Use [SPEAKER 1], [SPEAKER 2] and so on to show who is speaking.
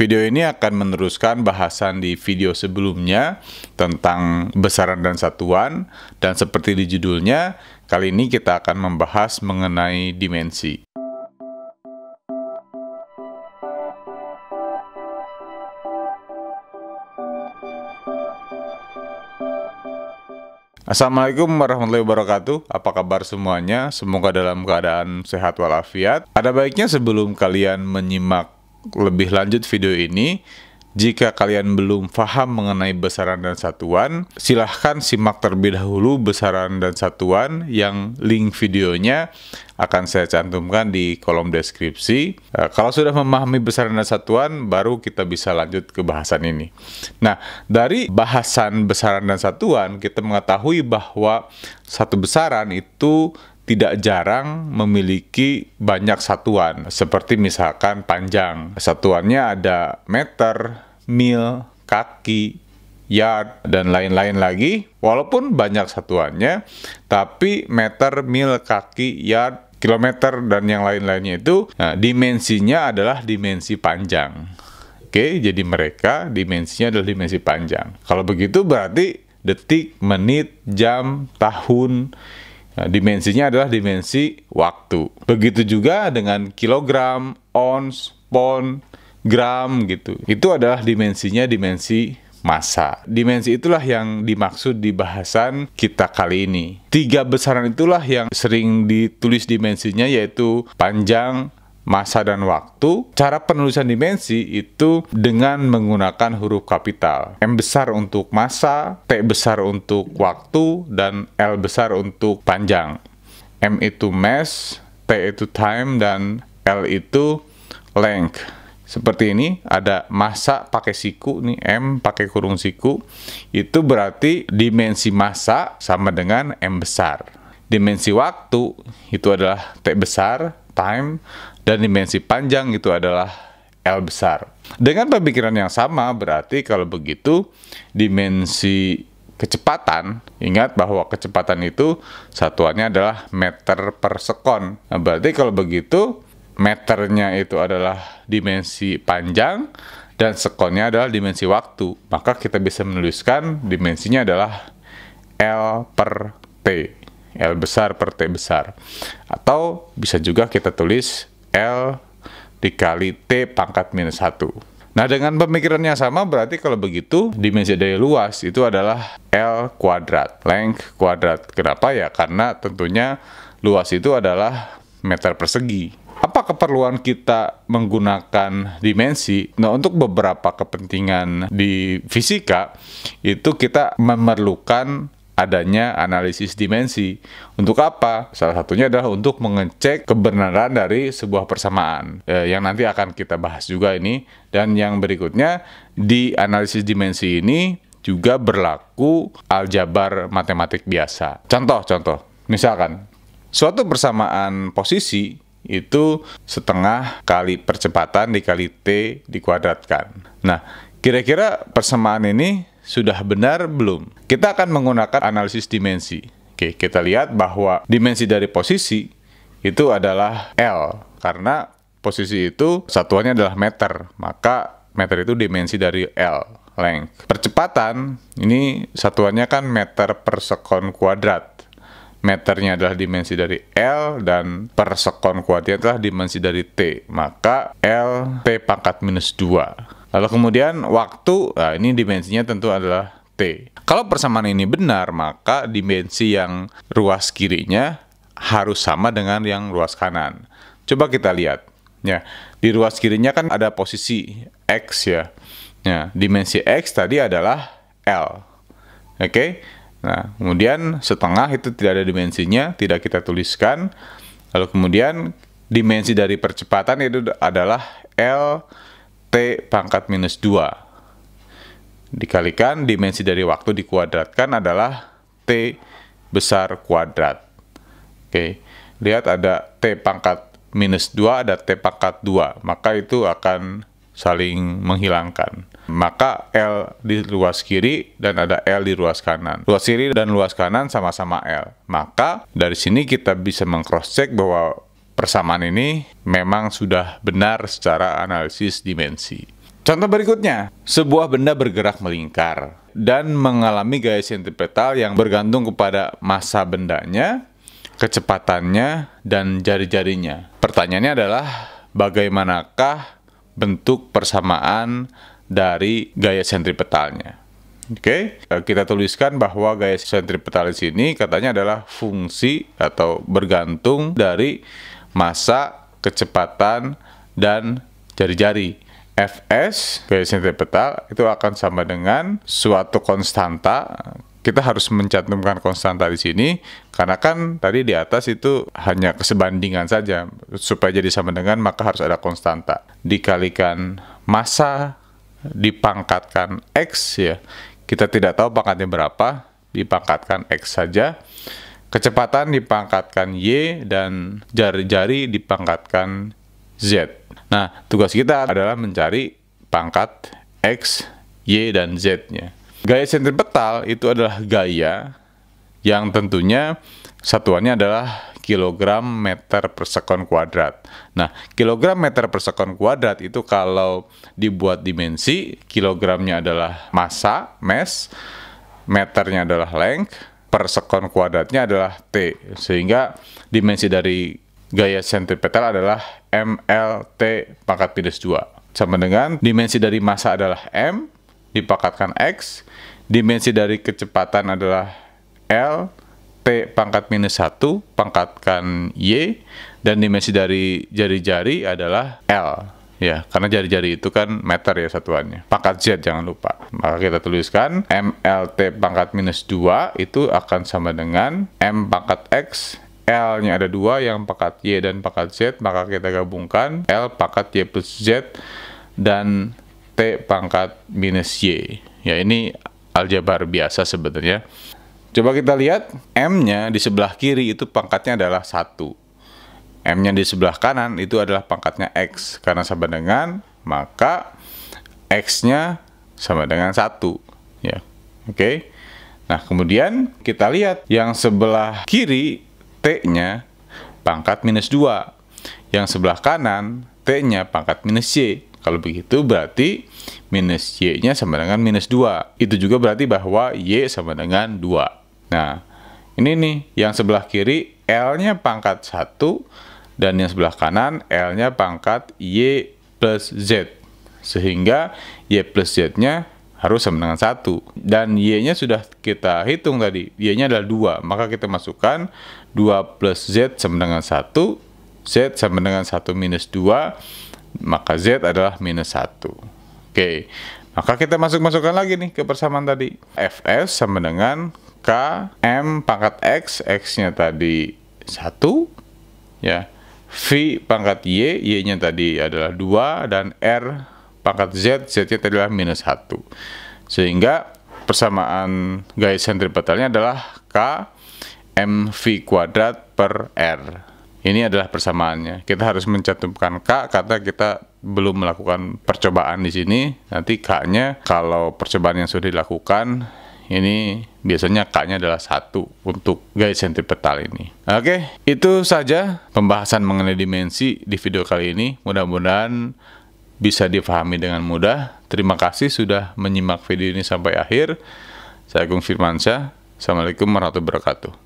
[SPEAKER 1] Video ini akan meneruskan bahasan di video sebelumnya tentang besaran dan satuan, dan seperti di judulnya, kali ini kita akan membahas mengenai dimensi. Assalamualaikum warahmatullahi wabarakatuh. Apa kabar semuanya? Semoga dalam keadaan sehat walafiat. Ada baiknya sebelum kalian menyimak lebih lanjut video ini, jika kalian belum paham mengenai besaran dan satuan, silahkan simak terlebih dahulu besaran dan satuan yang link videonya akan saya cantumkan di kolom deskripsi. Kalau sudah memahami besaran dan satuan, baru kita bisa lanjut ke bahasan ini. Nah, dari bahasan besaran dan satuan, kita mengetahui bahwa satu besaran itu tidak jarang memiliki banyak satuan, seperti misalkan panjang. Satuannya ada meter, mil, kaki, yard, dan lain-lain lagi. Walaupun banyak satuannya, tapi meter, mil, kaki, yard, kilometer, dan yang lain-lainnya itu, dimensinya adalah dimensi panjang. Oke, jadi mereka dimensinya adalah dimensi panjang. Kalau begitu berarti detik, menit, jam, tahun, dimensinya adalah dimensi waktu. Begitu juga dengan kilogram, ons, pon, gram gitu. Itu adalah dimensinya dimensi massa. Dimensi itulah yang dimaksud di bahasan kita kali ini. 3 besaran itulah yang sering ditulis dimensinya, yaitu panjang, massa, dan waktu. Cara penulisan dimensi itu dengan menggunakan huruf kapital. M besar untuk massa, T besar untuk waktu, dan L besar untuk panjang. M itu mass, T itu time, dan L itu length. Seperti ini, ada massa pakai siku, nih M pakai kurung siku. Itu berarti dimensi massa sama dengan M besar. Dimensi waktu itu adalah T besar, time, dan dimensi panjang itu adalah L besar. Dengan pemikiran yang sama, berarti kalau begitu dimensi kecepatan, ingat bahwa kecepatan itu satuannya adalah meter per sekon. Nah, berarti kalau begitu meternya itu adalah dimensi panjang dan sekonnya adalah dimensi waktu. Maka kita bisa menuliskan dimensinya adalah L per T. L besar per T besar. Atau bisa juga kita tulis L dikali T pangkat minus 1. Nah, dengan pemikiran yang sama, berarti kalau begitu dimensi dari luas itu adalah L kuadrat, length kuadrat. Kenapa ya? Karena tentunya luas itu adalah meter persegi. Apa keperluan kita menggunakan dimensi? Nah, untuk beberapa kepentingan di fisika, itu kita memerlukan adanya analisis dimensi. Untuk apa? Salah satunya adalah untuk mengecek kebenaran dari sebuah persamaan, yang nanti akan kita bahas juga ini. Dan yang berikutnya, di analisis dimensi ini juga berlaku aljabar matematik biasa. Contoh, misalkan suatu persamaan posisi itu setengah kali percepatan dikali T dikuadratkan. Nah, kira-kira persamaan ini sudah benar belum? Kita akan menggunakan analisis dimensi. Oke, kita lihat bahwa dimensi dari posisi itu adalah L, karena posisi itu satuannya adalah meter, maka meter itu dimensi dari L, length. Percepatan, ini satuannya kan meter per sekon kuadrat. Meternya adalah dimensi dari L, dan per sekon kuadrat adalah dimensi dari T, maka L T pangkat minus 2. Lalu kemudian waktu, nah ini dimensinya tentu adalah T. Kalau persamaan ini benar, maka dimensi yang ruas kirinya harus sama dengan yang ruas kanan. Coba kita lihat. Ya, di ruas kirinya kan ada posisi X ya. Ya, dimensi X tadi adalah L. Oke. Nah, kemudian setengah itu tidak ada dimensinya, tidak kita tuliskan. Lalu kemudian dimensi dari percepatan itu adalah L T pangkat minus 2. Dikalikan dimensi dari waktu dikuadratkan adalah T besar kuadrat. Oke, lihat ada T pangkat minus 2, ada T pangkat 2. Maka itu akan saling menghilangkan. Maka L di ruas kiri dan ada L di ruas kanan. Ruas kiri dan ruas kanan sama-sama L. Maka dari sini kita bisa meng-cross-check bahwa persamaan ini memang sudah benar secara analisis dimensi. Contoh berikutnya, sebuah benda bergerak melingkar dan mengalami gaya sentripetal yang bergantung kepada massa bendanya, kecepatannya, dan jari-jarinya. Pertanyaannya adalah, bagaimanakah bentuk persamaan dari gaya sentripetalnya? Oke, kita tuliskan bahwa gaya sentripetal di sini katanya adalah fungsi atau bergantung dari massa, kecepatan, dan jari-jari. Fs, gaya sentripetal, itu akan sama dengan suatu konstanta. Kita harus mencantumkan konstanta di sini, karena kan tadi di atas itu hanya kesebandingan saja. Supaya jadi sama dengan, maka harus ada konstanta. Dikalikan massa, dipangkatkan X, ya. Kita tidak tahu pangkatnya berapa, dipangkatkan X saja. Kecepatan dipangkatkan Y, dan jari-jari dipangkatkan Z. Nah, tugas kita adalah mencari pangkat X, Y, dan Z-nya. Gaya sentripetal itu adalah gaya yang tentunya satuannya adalah kilogram meter per sekon kuadrat. Nah, kilogram meter per sekon kuadrat itu kalau dibuat dimensi, kilogramnya adalah massa, mass, meternya adalah length, per sekon kuadratnya adalah T. Sehingga dimensi dari gaya sentripetal adalah MLT pangkat minus 2. Sama dengan dimensi dari massa adalah M, dipangkatkan X, dimensi dari kecepatan adalah L, T pangkat minus 1, pangkatkan Y, dan dimensi dari jari-jari adalah L. Ya, karena jari-jari itu kan meter ya satuannya. Pangkat Z jangan lupa. Maka kita tuliskan MLT pangkat minus 2 itu akan sama dengan M pangkat X, L-nya ada 2, yang pangkat Y dan pangkat Z, maka kita gabungkan L pangkat Y plus Z dan T pangkat minus Y. Ya, ini aljabar biasa sebenarnya. Coba kita lihat, M-nya di sebelah kiri itu pangkatnya adalah 1. M-nya di sebelah kanan itu adalah pangkatnya X. Karena sama dengan, maka X-nya sama dengan 1. Ya, oke. Nah, kemudian kita lihat yang sebelah kiri, T-nya pangkat minus 2. Yang sebelah kanan, T-nya pangkat minus Y. Kalau begitu berarti minus Y-nya sama dengan minus 2. Itu juga berarti bahwa Y sama dengan 2. Nah, ini nih, yang sebelah kiri L-nya pangkat 1, dan yang sebelah kanan L-nya pangkat Y plus Z. Sehingga Y plus Z-nya harus sama dengan 1. Dan Y-nya sudah kita hitung tadi. Y-nya adalah 2. Maka kita masukkan 2 plus Z sama dengan 1. Z sama dengan 1 minus 2. Maka Z adalah minus 1. Oke. Maka kita masukkan lagi nih ke persamaan tadi. Fs sama dengan K M pangkat X. X-nya tadi 1. Ya. V pangkat Y. Y-nya tadi adalah 2. Dan R pangkat Z. Z-nya tadi adalah minus 1. Sehingga persamaan gaya sentripetalnya adalah K mv kuadrat per R. Ini adalah persamaannya. Kita harus mencantumkan K karena kita belum melakukan percobaan di sini. Nanti K-nya kalau percobaan yang sudah dilakukan, ini biasanya K-nya adalah 1 untuk gaya sentripetal ini. Oke, itu saja pembahasan mengenai dimensi di video kali ini. Mudah-mudahan bisa difahami dengan mudah. Terima kasih sudah menyimak video ini sampai akhir. Saya Agung Firmansyah. Assalamualaikum warahmatullahi wabarakatuh.